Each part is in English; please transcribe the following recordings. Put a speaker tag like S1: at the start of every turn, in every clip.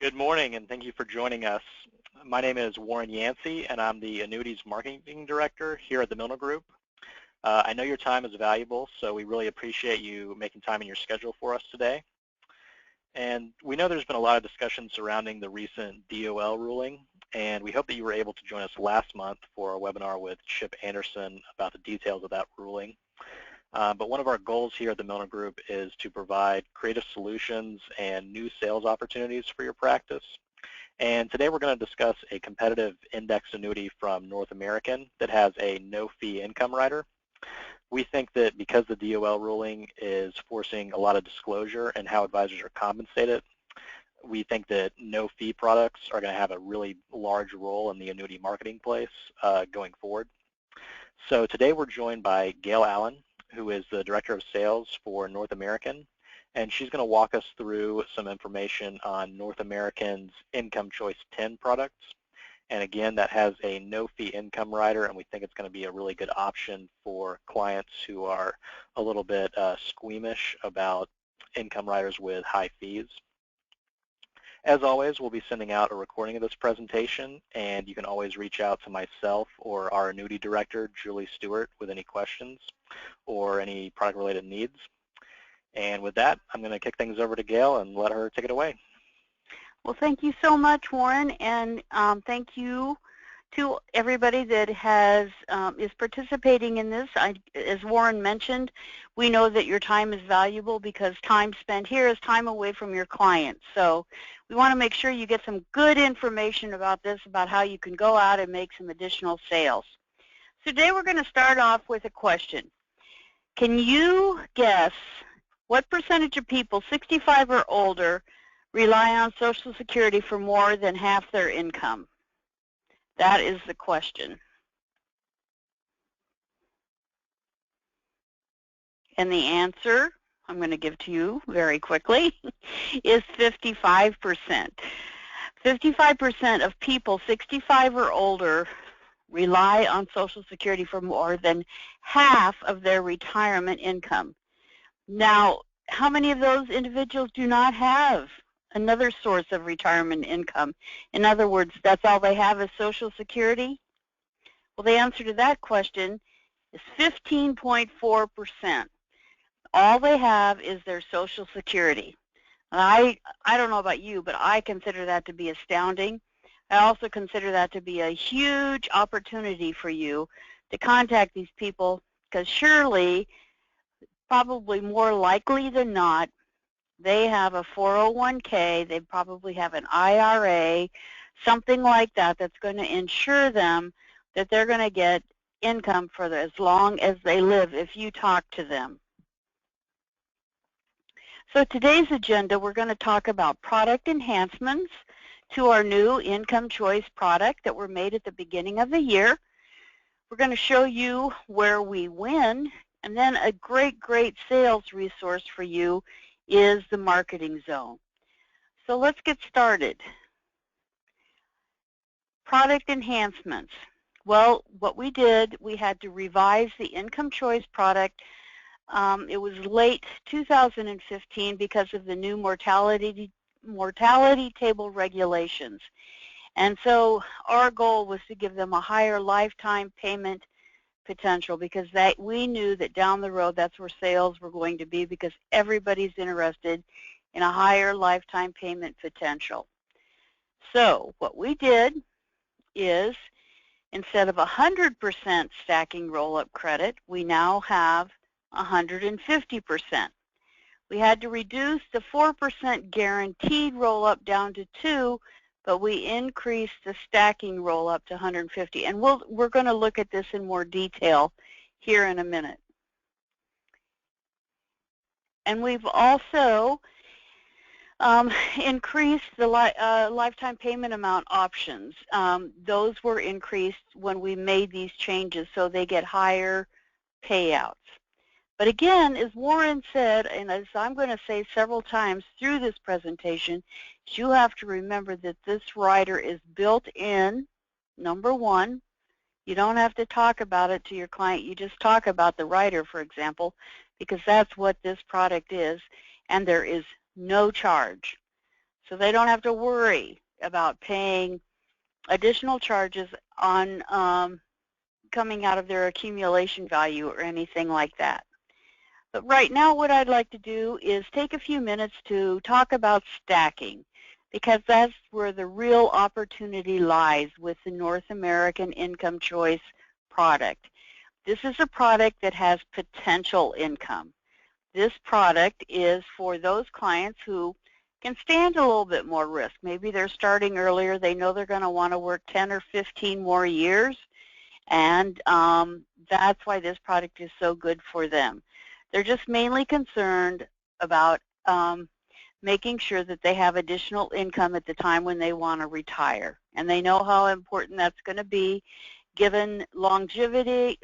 S1: Good morning, and thank you for joining us. My name is Warren Yancey, and I'm the Annuities Marketing Director here at the Milner Group. I know your time is valuable, so we really appreciate you making time in your schedule for us today. And we know there's been a lot of discussion surrounding the recent DOL ruling, and we hope that you were able to join us last month for a webinar with Chip Anderson about the details of that ruling. But one of our goals here at the Milner Group is to provide creative solutions and new sales opportunities for your practice. And today we're going to discuss a competitive index annuity from North American that has a no-fee income rider. We think that because the DOL ruling is forcing a lot of disclosure in how advisors are compensated, we think that no-fee products are going to have a really large role in the annuity marketplace going forward. So today we're joined by Gail Allen, who is the Director of Sales for North American, and she's going to walk us through some information on North American's Income Choice 10 products. And again, that has a no-fee income rider, and we think it's going to be a really good option for clients who are a little bit squeamish about income riders with high fees. As always, we'll be sending out a recording of this presentation, and you can always reach out to myself or our annuity director, Julie Stewart, with any questions or any product-related needs. And with that, I'm going to kick things over to Gail and let her take it away.
S2: Well, thank you so much, Warren, and thank you to everybody that is participating in this. As Warren mentioned, we know that your time is valuable because time spent here is time away from your clients. So we want to make sure you get some good information about this, about how you can go out and make some additional sales. So today we're going to start off with a question. Can you guess what percentage of people 65 or older rely on Social Security for more than half their income? That is the question. And the answer, I'm going to give to you very quickly, is 55%. 55% of people 65 or older rely on Social Security for more than half of their retirement income. Now, how many of those individuals do not have another source of retirement income? In other words, that's all they have is Social Security? Well, the answer to that question is 15.4%. All they have is their Social Security. And I don't know about you, but I consider that to be astounding. I also consider that to be a huge opportunity for you to contact these people, because surely, probably more likely than not, they have a 401k, they probably have an IRA, something like that that's going to ensure them that they're going to get income for as long as they live if you talk to them. So today's agenda, we're going to talk about product enhancements to our new Income Choice product that were made at the beginning of the year. We're going to show you where we win, and then a great sales resource for you is the marketing zone. So let's get started. Product enhancements. Well, what we did, we had to revise the Income Choice product. It was late 2015 because of the new mortality table regulations. And so our goal was to give them a higher lifetime payment potential, because we knew that down the road that's where sales were going to be, because everybody's interested in a higher lifetime payment potential. So what we did is, instead of 100% stacking roll-up credit, we now have 150%. We had to reduce the 4% guaranteed roll-up down to 2%, but we increased the stacking roll-up to 150. And we're going to look at this in more detail here in a minute. And we've also increased the lifetime payment amount options. Those were increased when we made these changes, so they get higher payouts. But again, as Warren said, and as I'm going to say several times through this presentation, you have to remember that this rider is built in, number one. You don't have to talk about it to your client. You just talk about the rider, for example, because that's what this product is, and there is no charge. so they don't have to worry about paying additional charges on coming out of their accumulation value or anything like that. But right now what I'd like to do is take a few minutes to talk about stacking, because that's where the real opportunity lies with the North American Income Choice product. This is a product that has potential income. This product is for those clients who can stand a little bit more risk. Maybe they're starting earlier. They know they're going to want to work 10 or 15 more years, and that's why this product is so good for them. They're just mainly concerned about making sure that they have additional income at the time when they want to retire. And they know how important that's going to be given longevity,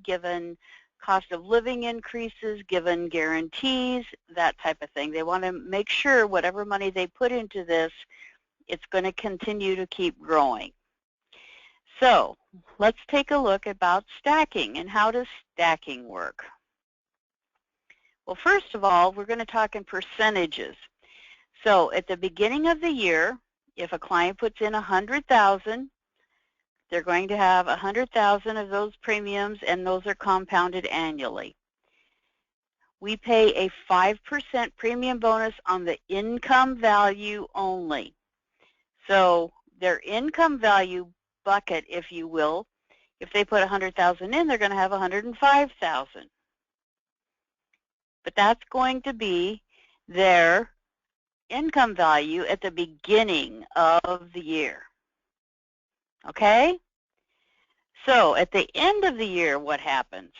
S2: given cost of living increases, given guarantees, that type of thing. They want to make sure whatever money they put into this, it's going to continue to keep growing. So let's take a look about stacking and how does stacking work. Well, first of all, we're going to talk in percentages. So at the beginning of the year, if a client puts in $100,000, they're going to have $100,000 of those premiums, and those are compounded annually. We pay a 5% premium bonus on the income value only. So their income value bucket, if you will, if they put $100,000 in, they're going to have $105,000. But that's going to be their income value at the beginning of the year. Okay? So at the end of the year, what happens?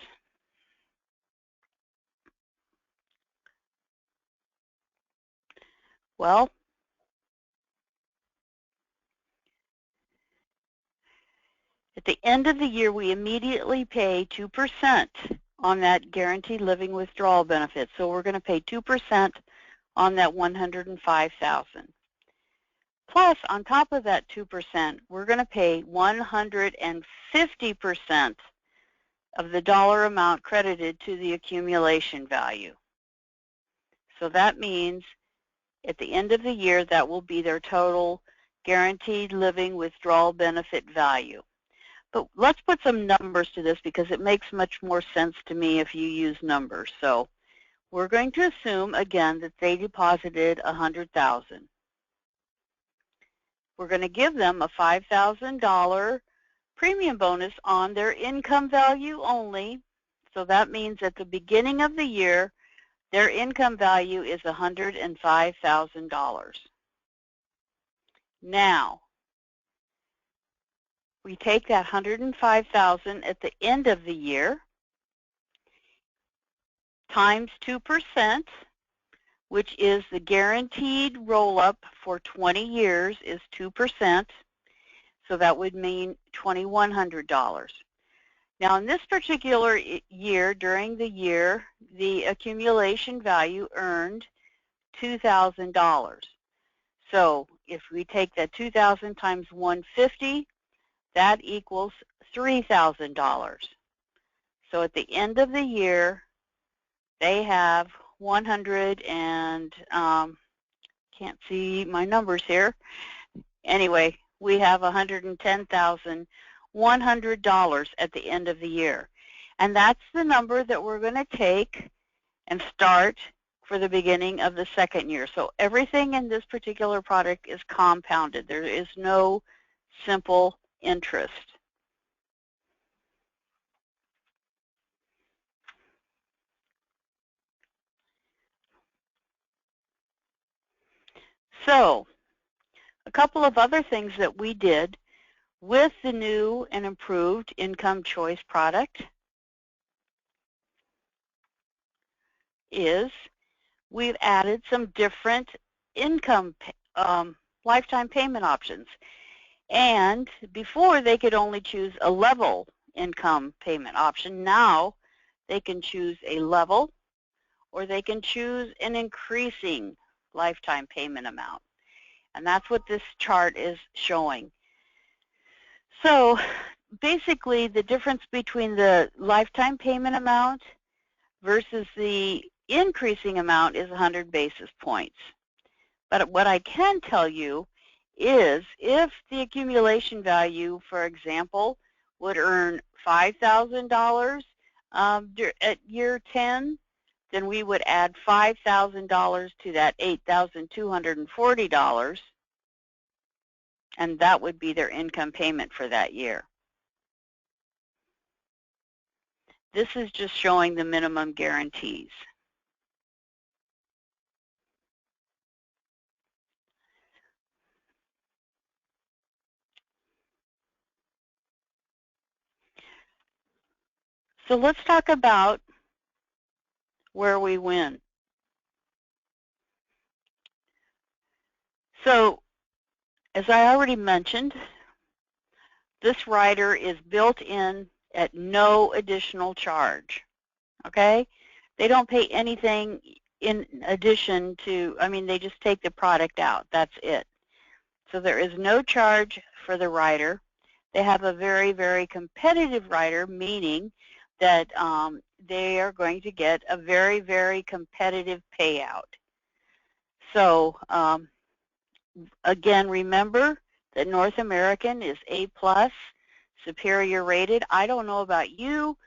S2: Well, at the end of the year, we immediately pay 2% on that guaranteed living withdrawal benefit. So we're going to pay 2% on that $105,000. Plus, on top of that 2%, we're going to pay 150% of the dollar amount credited to the accumulation value. So that means at the end of the year, that will be their total guaranteed living withdrawal benefit value. But let's put some numbers to this because it makes much more sense to me if you use numbers. So we're going to assume, again, that they deposited $100,000. We're going to give them a $5,000 premium bonus on their income value only. So that means at the beginning of the year, their income value is $105,000. Now, we take that $105,000 at the end of the year times 2%, which is the guaranteed roll-up for 20 years is 2%. So that would mean $2,100. Now, in this particular year, during the year, the accumulation value earned $2,000. So if we take that $2,000 times 150, that equals $3,000. So at the end of the year, they have 100 and can't see my numbers here. Anyway, we have $110,100 at the end of the year. And that's the number that we're going to take and start for the beginning of the second year. So everything in this particular product is compounded. There is no simple interest. So a couple of other things that we did with the new and improved Income Choice product is we've added some different income lifetime payment options. And before, they could only choose a level income payment option. Now they can choose a level, or they can choose an increasing lifetime payment amount. And that's what this chart is showing. So basically, the difference between the lifetime payment amount versus the increasing amount is 100 basis points. But what I can tell you is if the accumulation value, for example, would earn $5,000 at year 10, then we would add $5,000 to that $8,240, and that would be their income payment for that year. This is just showing the minimum guarantees. So let's talk about where we win. So, as I already mentioned, this rider is built in at no additional charge, okay? They don't pay anything in addition to, I mean, they just take the product out. That's it. So there is no charge for the rider. They have a very, very competitive rider, meaning that they are going to get a very, very competitive payout. So again, remember that North American is A+, superior rated. I don't know about you,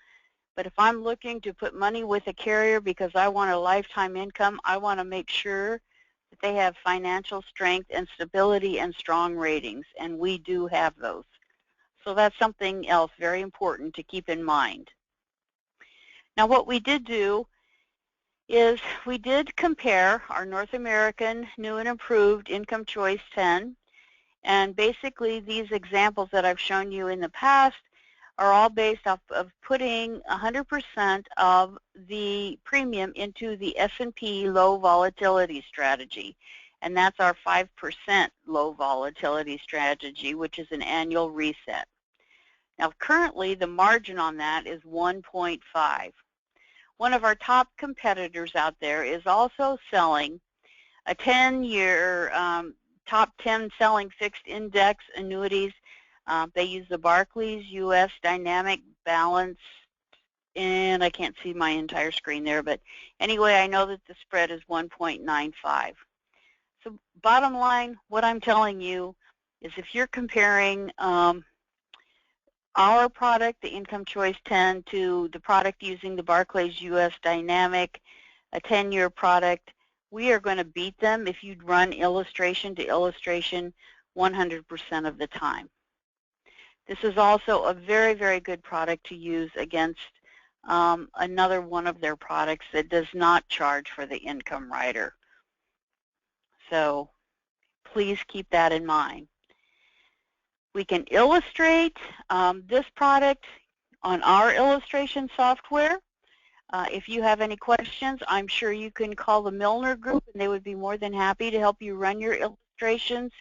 S2: but if I'm looking to put money with a carrier because I want a lifetime income, I want to make sure that they have financial strength and stability and strong ratings, and we do have those. So that's something else very important to keep in mind. Now, what we did do is we did compare our North American New and Improved Income Choice 10, and basically these examples that I've shown you in the past are all based off of putting 100% of the premium into the S&P low volatility strategy, and that's our 5% low volatility strategy, which is an annual reset. Now currently the margin on that is 1.5. One of our top competitors out there is also selling a 10-year top 10 selling fixed index annuities. They use the Barclays U.S. Dynamic Balance, and I can't see my entire screen there, but anyway, I know that the spread is 1.95. So bottom line, what I'm telling you is if you're comparing our product, the Income Choice 10, to the product using the Barclays U.S. Dynamic, a 10-year product, we are going to beat them if you'd run illustration to illustration 100% of the time. This is also a very, very good product to use against another one of their products that does not charge for the income rider. So please keep that in mind. We can illustrate this product on our illustration software. If you have any questions, I'm sure you can call the Milner Group, and they would be more than happy to help you run your illustrations.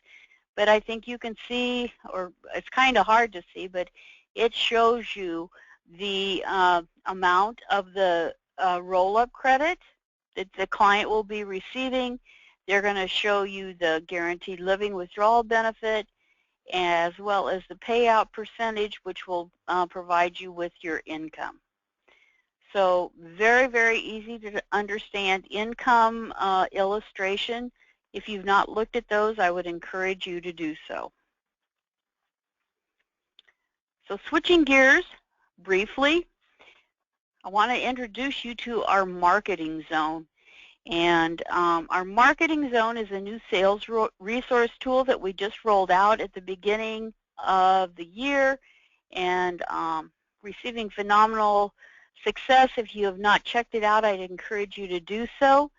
S2: But I think you can see, or it's kind of hard to see, but it shows you the amount of the roll-up credit that the client will be receiving. They're going to show you the guaranteed living withdrawal benefit, as well as the payout percentage, which will provide you with your income. So very, very easy to understand income illustration. If you've not looked at those, I would encourage you to do so. So switching gears briefly, I want to introduce you to our marketing zone. And our marketing zone is a new sales resource tool that we just rolled out at the beginning of the year, and receiving phenomenal success. If you have not checked it out, I'd encourage you to do so.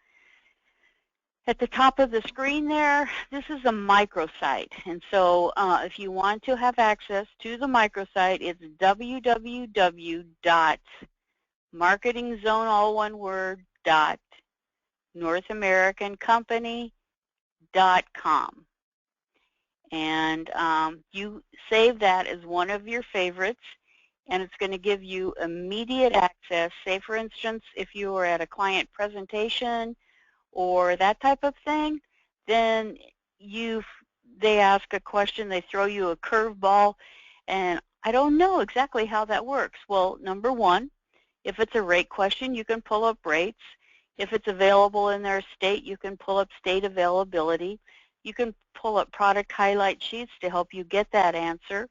S2: At the top of the screen there, this is a microsite, and so if you want to have access to the microsite, it's www.marketingzone, all one word, NorthAmericanCompany.com, and you save that as one of your favorites, and it's going to give you immediate access. Say, for instance, if you were at a client presentation or that type of thing, then they ask a question, they throw you a curveball, and I don't know exactly how that works. Well, number one, if it's a rate question, you can pull up rates. If it's available in their state, you can pull up state availability. You can pull up product highlight sheets to help you get that answer.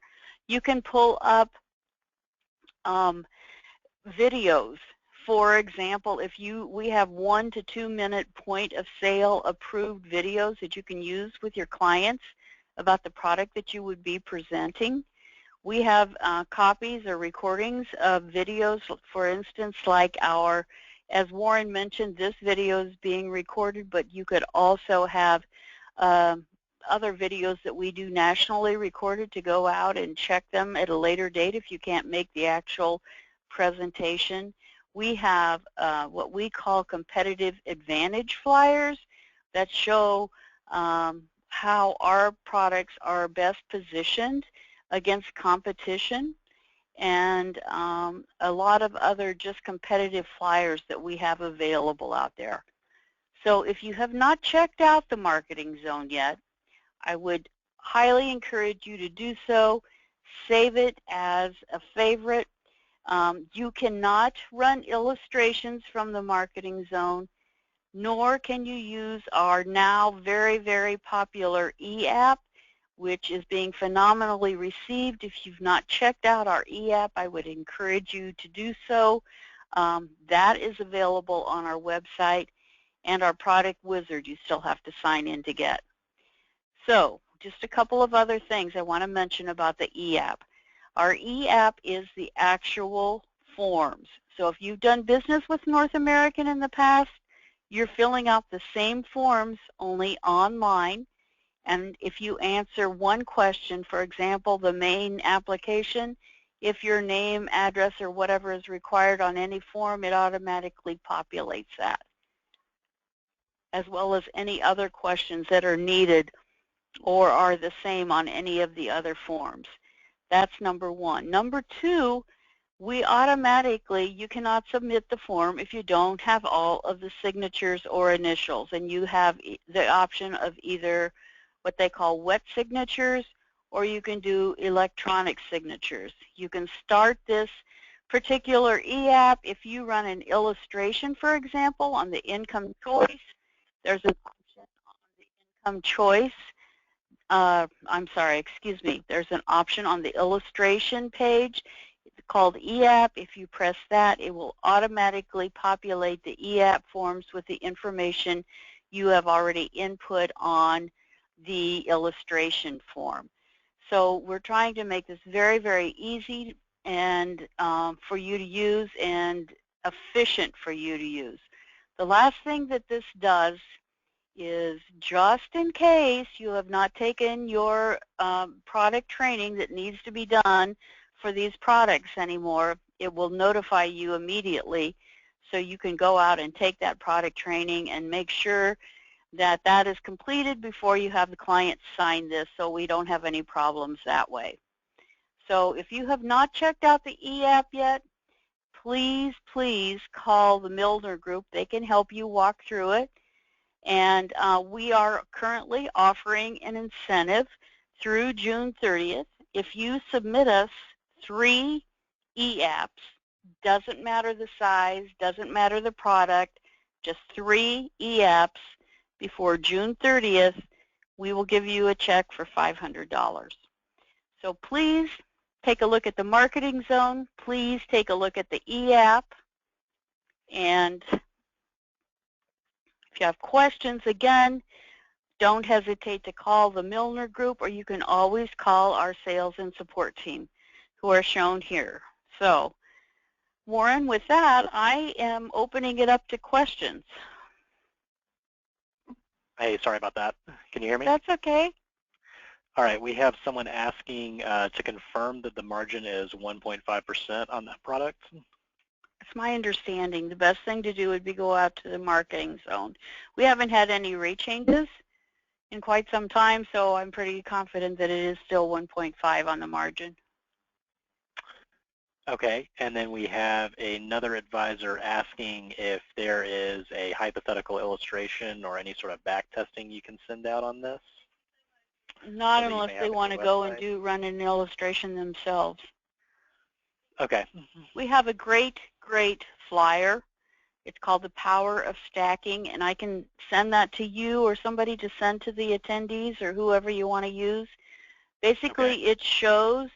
S2: You can pull up videos. For example, if we have 1 to 2 minute point of sale approved videos that you can use with your clients about the product that you would be presenting. We have copies or recordings of videos, for instance, like as Warren mentioned, this video is being recorded, but you could also have other videos that we do nationally recorded to go out and check them at a later date if you can't make the actual presentation. We have what we call competitive advantage flyers that show how our products are best positioned against competition, and a lot of other just competitive flyers that we have available out there. So if you have not checked out the Marketing Zone yet, I would highly encourage you to do so. Save it as a favorite. You cannot run illustrations from the Marketing Zone, nor can you use our now very, very popular e-app, which is being phenomenally received. If you've not checked out our e-app, I would encourage you to do so. That is available on our website, and our product wizard you still have to sign in to get. So just a couple of other things I want to mention about the e-app. Our e-app is the actual forms. So if you've done business with North American in the past, you're filling out the same forms only online. And if you answer one question, for example, the main application, if your name, address, or whatever is required on any form, it automatically populates that, as well as any other questions that are needed or are the same on any of the other forms. That's number one. Number two, we automatically, you cannot submit the form if you don't have all of the signatures or initials, and you have the option of either what they call wet signatures, or you can do electronic signatures. You can start this particular e-app if you run an illustration, for example, on the income choice. There's an option on the income choice. There's an option on the illustration page. It's called e-app. If you press that, it will automatically populate the e-app forms with the information you have already input on the illustration form. So we're trying to make this very, very easy and for you to use and efficient for you to use. The last thing that this does is, just in case you have not taken your product training that needs to be done for these products anymore, it will notify you immediately, so you can go out and take that product training and make sure that that is completed before you have the client sign this, so we don't have any problems that way. So if you have not checked out the e-app yet, please, please call the Milner Group. They can help you walk through it. And we are currently offering an incentive through June 30th. If you submit us 3 e-apps, doesn't matter the size, doesn't matter the product, just 3 e-apps before June 30th, we will give you a check for $500. So please take a look at the Marketing Zone. Please take a look at the e-app. And if you have questions, again, don't hesitate to call the Milner Group, or you can always call our sales and support team, who are shown here. So, Warren, with that, I am opening it up to questions.
S1: Hey, sorry about that. Can you hear me?
S2: That's okay.
S1: All right, we have someone asking to confirm that the margin is 1.5% on that product.
S2: It's my understanding the best thing to do would be go out to the Marketing Zone. We haven't had any rate changes in quite some time, so I'm pretty confident that it is still 1.5 on the margin.
S1: Okay, and then we have another advisor asking if there is a hypothetical illustration or any sort of back testing you can send out on this.
S2: Not unless they want to go and run an illustration themselves.
S1: Okay.
S2: We have a great, great flyer. It's called The Power of Stacking, and I can send that to you or somebody to send to the attendees or whoever you want to use. Basically, it shows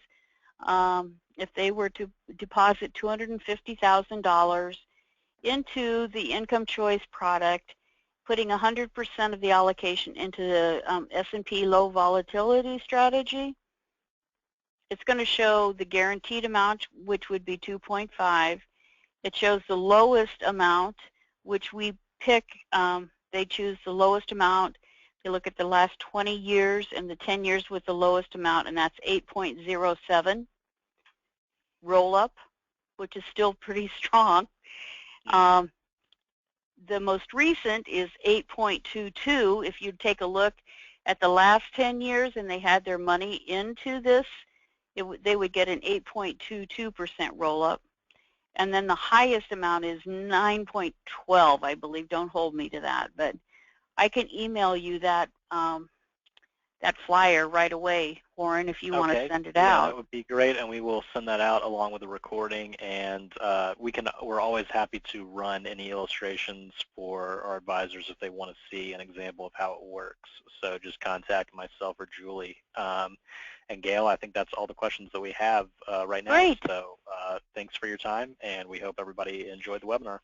S2: if they were to deposit $250,000 into the income choice product, putting 100% of the allocation into the S&P low volatility strategy, it's going to show the guaranteed amount, which would be 2.5. It shows the lowest amount, which we pick. They choose the lowest amount. They look at the last 20 years and the 10 years with the lowest amount, and that's 8.07. Roll-up, which is still pretty strong. The most recent is 8.22. If you take a look at the last 10 years and they had their money into this, they would get an 8.22% roll-up. And then the highest amount is 9.12, I believe. Don't hold me to that, but I can email you that that flyer right away, Warren, if you want to send it out.
S1: That would be great, and we will send that out along with the recording. And we're always happy to run any illustrations for our advisors if they want to see an example of how it works. So just contact myself or Julie. And Gail, I think that's all the questions that we have right now.
S2: Great.
S1: So thanks for your time, and we hope everybody enjoyed the webinar.